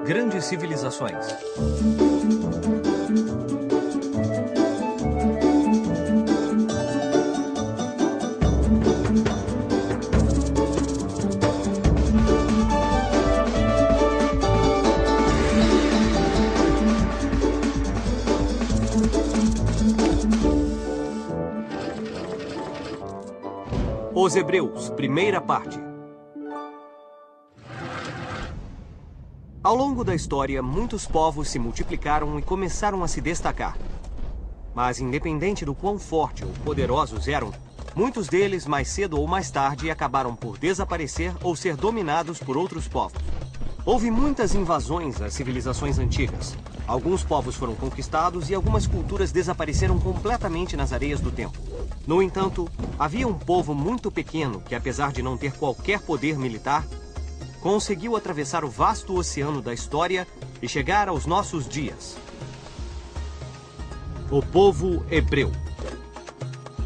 Grandes civilizações. Os Hebreus, primeira parte. Ao longo da história, muitos povos se multiplicaram e começaram a se destacar. Mas, independente do quão forte ou poderosos eram, muitos deles, mais cedo ou mais tarde, acabaram por desaparecer ou ser dominados por outros povos. Houve muitas invasões às civilizações antigas. Alguns povos foram conquistados e algumas culturas desapareceram completamente nas areias do tempo. No entanto, havia um povo muito pequeno que, apesar de não ter qualquer poder militar, conseguiu atravessar o vasto oceano da história e chegar aos nossos dias. O povo hebreu.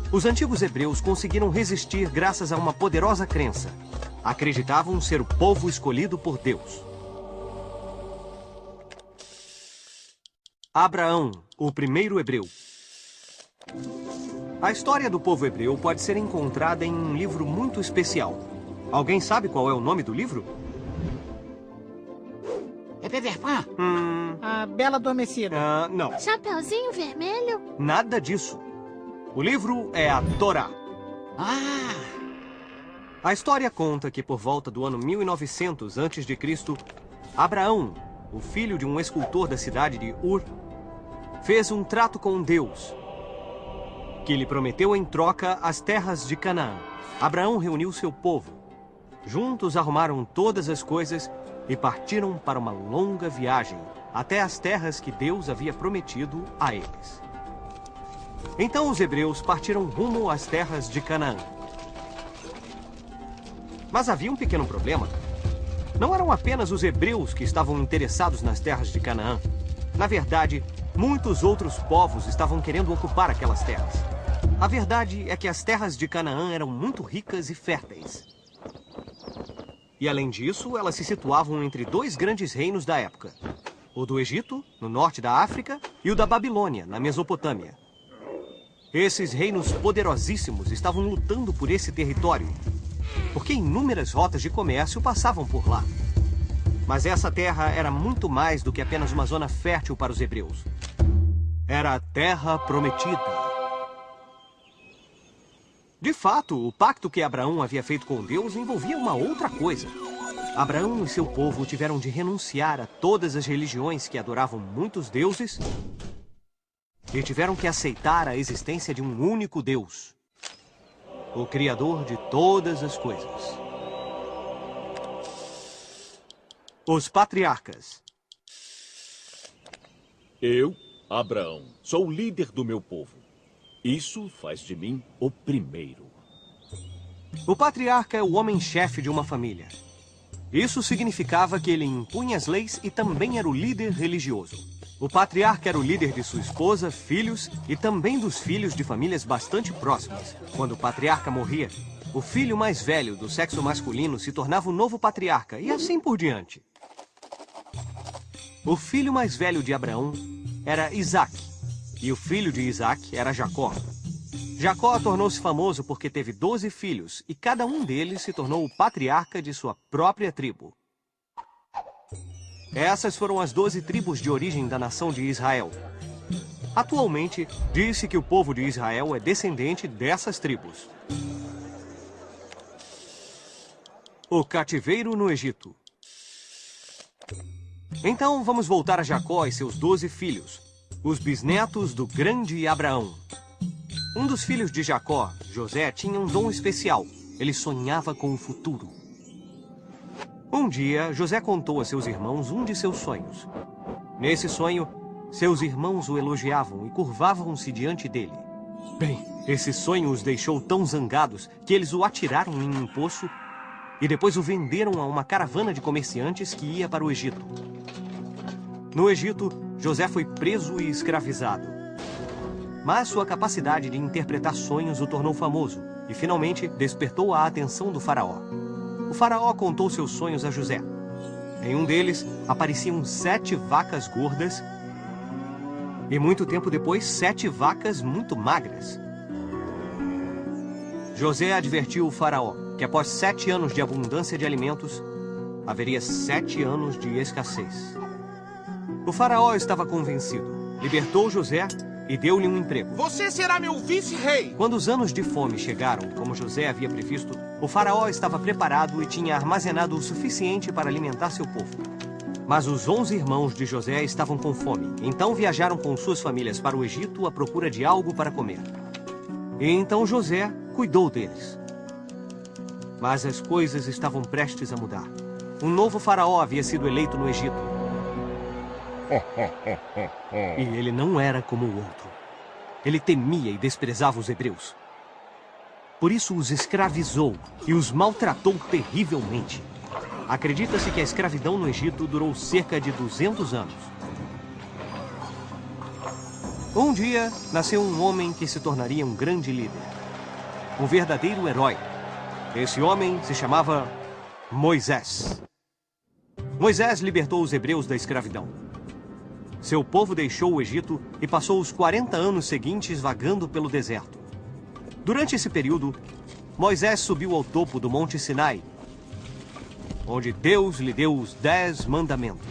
Os antigos hebreus conseguiram resistir graças a uma poderosa crença. Acreditavam ser o povo escolhido por Deus. Abraão, o primeiro hebreu. A história do povo hebreu pode ser encontrada em um livro muito especial. Alguém sabe qual é o nome do livro? É Peter Pan? A Bela Adormecida. Não. Chapeuzinho Vermelho? Nada disso. O livro é a Torá. A história conta que por volta do ano 1900 a.C., Abraão, o filho de um escultor da cidade de Ur, fez um trato com Deus, que lhe prometeu em troca as terras de Canaã. Abraão reuniu seu povo. Juntos arrumaram todas as coisas e partiram para uma longa viagem até as terras que Deus havia prometido a eles. Então os hebreus partiram rumo às terras de Canaã. Mas havia um pequeno problema. Não eram apenas os hebreus que estavam interessados nas terras de Canaã. Na verdade, muitos outros povos estavam querendo ocupar aquelas terras. A verdade é que as terras de Canaã eram muito ricas e férteis. E além disso, elas se situavam entre dois grandes reinos da época. O do Egito, no norte da África, e o da Babilônia, na Mesopotâmia. Esses reinos poderosíssimos estavam lutando por esse território, porque inúmeras rotas de comércio passavam por lá. Mas essa terra era muito mais do que apenas uma zona fértil para os hebreus. Era a Terra Prometida. De fato, o pacto que Abraão havia feito com Deus envolvia uma outra coisa. Abraão e seu povo tiveram de renunciar a todas as religiões que adoravam muitos deuses e tiveram que aceitar a existência de um único Deus, o Criador de todas as coisas. Os patriarcas. Eu, Abraão, sou o líder do meu povo. Isso faz de mim o primeiro. O patriarca é o homem-chefe de uma família. Isso significava que ele impunha as leis e também era o líder religioso. O patriarca era o líder de sua esposa, filhos e também dos filhos de famílias bastante próximas. Quando o patriarca morria, o filho mais velho do sexo masculino se tornava o novo patriarca e assim por diante. O filho mais velho de Abraão era Isaac, e o filho de Isaac era Jacó. Jacó tornou-se famoso porque teve 12 filhos, e cada um deles se tornou o patriarca de sua própria tribo. Essas foram as 12 tribos de origem da nação de Israel. Atualmente, diz-se que o povo de Israel é descendente dessas tribos. O cativeiro no Egito. Então, vamos voltar a Jacó e seus 12 filhos, os bisnetos do grande Abraão. Um dos filhos de Jacó, José, tinha um dom especial. Ele sonhava com o futuro. Um dia, José contou a seus irmãos um de seus sonhos. Nesse sonho, seus irmãos o elogiavam e curvavam-se diante dele. Bem, esse sonho os deixou tão zangados que eles o atiraram em um poço e depois o venderam a uma caravana de comerciantes que ia para o Egito. No Egito, José foi preso e escravizado. Mas sua capacidade de interpretar sonhos o tornou famoso e finalmente despertou a atenção do faraó. O faraó contou seus sonhos a José. Em um deles, apareciam 7 vacas gordas e muito tempo depois, 7 vacas muito magras. José advertiu o faraó que após 7 anos de abundância de alimentos, haveria 7 anos de escassez. O faraó estava convencido, libertou José e deu-lhe um emprego. Você será meu vice-rei! Quando os anos de fome chegaram, como José havia previsto, o faraó estava preparado e tinha armazenado o suficiente para alimentar seu povo. Mas os 11 irmãos de José estavam com fome, então viajaram com suas famílias para o Egito à procura de algo para comer. E então José cuidou deles. Mas as coisas estavam prestes a mudar. Um novo faraó havia sido eleito no Egito. E ele não era como o outro. Ele temia e desprezava os hebreus. Por isso os escravizou e os maltratou terrivelmente. Acredita-se que a escravidão no Egito durou cerca de 200 anos. Um dia, nasceu um homem que se tornaria um grande líder. Um verdadeiro herói. Esse homem se chamava Moisés. Moisés libertou os hebreus da escravidão. Seu povo deixou o Egito e passou os 40 anos seguintes vagando pelo deserto. Durante esse período, Moisés subiu ao topo do Monte Sinai, onde Deus lhe deu os 10 mandamentos.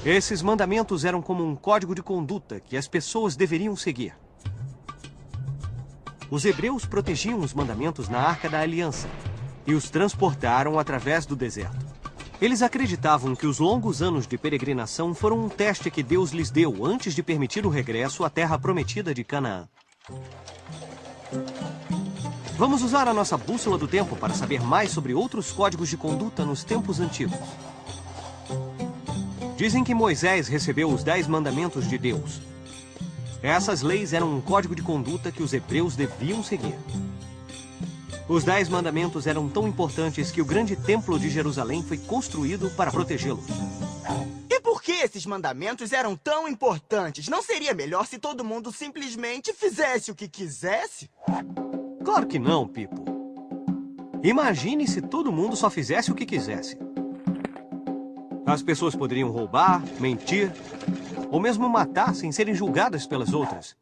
Esses mandamentos eram como um código de conduta que as pessoas deveriam seguir. Os hebreus protegiam os mandamentos na Arca da Aliança e os transportaram através do deserto. Eles acreditavam que os longos anos de peregrinação foram um teste que Deus lhes deu antes de permitir o regresso à terra prometida de Canaã. Vamos usar a nossa bússola do tempo para saber mais sobre outros códigos de conduta nos tempos antigos. Dizem que Moisés recebeu os 10 mandamentos de Deus. Essas leis eram um código de conduta que os hebreus deviam seguir. Os 10 mandamentos eram tão importantes que o grande templo de Jerusalém foi construído para protegê-los. E por que esses mandamentos eram tão importantes? Não seria melhor se todo mundo simplesmente fizesse o que quisesse? Claro que não, Pipo. Imagine se todo mundo só fizesse o que quisesse. As pessoas poderiam roubar, mentir, ou mesmo matar sem serem julgadas pelas outras.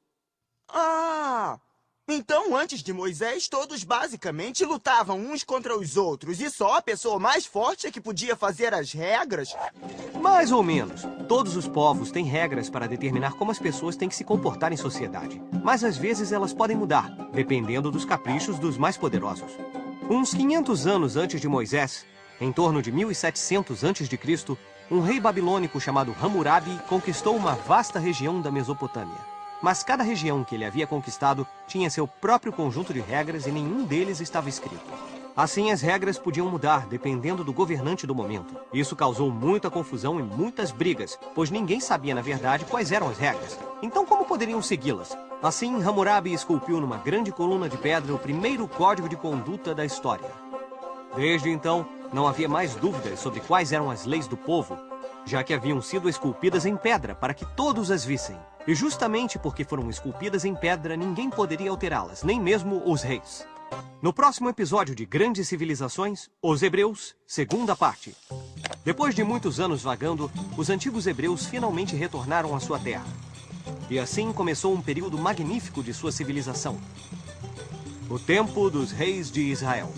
Ah! Então, antes de Moisés, todos basicamente lutavam uns contra os outros e só a pessoa mais forte é que podia fazer as regras? Mais ou menos. Todos os povos têm regras para determinar como as pessoas têm que se comportar em sociedade. Mas às vezes elas podem mudar, dependendo dos caprichos dos mais poderosos. Uns 500 anos antes de Moisés, em torno de 1700 a.C., um rei babilônico chamado Hammurabi conquistou uma vasta região da Mesopotâmia. Mas cada região que ele havia conquistado tinha seu próprio conjunto de regras e nenhum deles estava escrito. Assim, as regras podiam mudar dependendo do governante do momento. Isso causou muita confusão e muitas brigas, pois ninguém sabia, na verdade, quais eram as regras. Então, como poderiam segui-las? Assim, Hammurabi esculpiu numa grande coluna de pedra o primeiro código de conduta da história. Desde então, não havia mais dúvidas sobre quais eram as leis do povo, já que haviam sido esculpidas em pedra para que todos as vissem. E justamente porque foram esculpidas em pedra, ninguém poderia alterá-las, nem mesmo os reis. No próximo episódio de Grandes Civilizações, os Hebreus, segunda parte. Depois de muitos anos vagando, os antigos hebreus finalmente retornaram à sua terra. E assim começou um período magnífico de sua civilização. O tempo dos reis de Israel.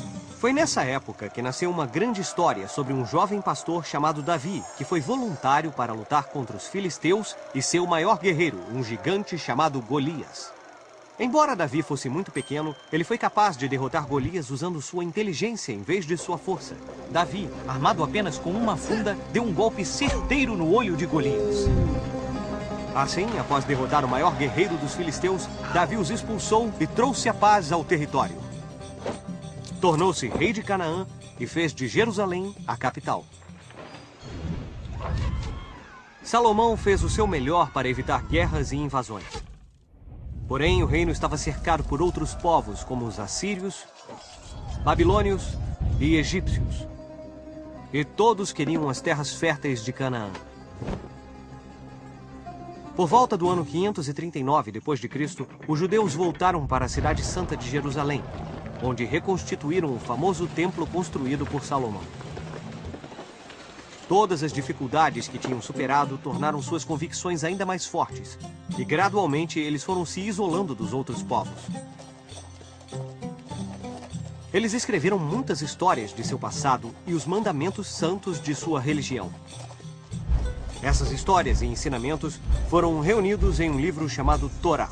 Foi nessa época que nasceu uma grande história sobre um jovem pastor chamado Davi, que foi voluntário para lutar contra os filisteus e seu maior guerreiro, um gigante chamado Golias. Embora Davi fosse muito pequeno, ele foi capaz de derrotar Golias usando sua inteligência em vez de sua força. Davi, armado apenas com uma funda, deu um golpe certeiro no olho de Golias. Assim, após derrotar o maior guerreiro dos filisteus, Davi os expulsou e trouxe a paz ao território. Tornou-se rei de Canaã e fez de Jerusalém a capital. Salomão fez o seu melhor para evitar guerras e invasões. Porém, o reino estava cercado por outros povos, como os assírios, babilônios e egípcios. E todos queriam as terras férteis de Canaã. Por volta do ano 539 d.C., os judeus voltaram para a cidade santa de Jerusalém, onde reconstituíram o famoso templo construído por Salomão. Todas as dificuldades que tinham superado tornaram suas convicções ainda mais fortes, e gradualmente eles foram se isolando dos outros povos. Eles escreveram muitas histórias de seu passado e os mandamentos santos de sua religião. Essas histórias e ensinamentos foram reunidos em um livro chamado Torá.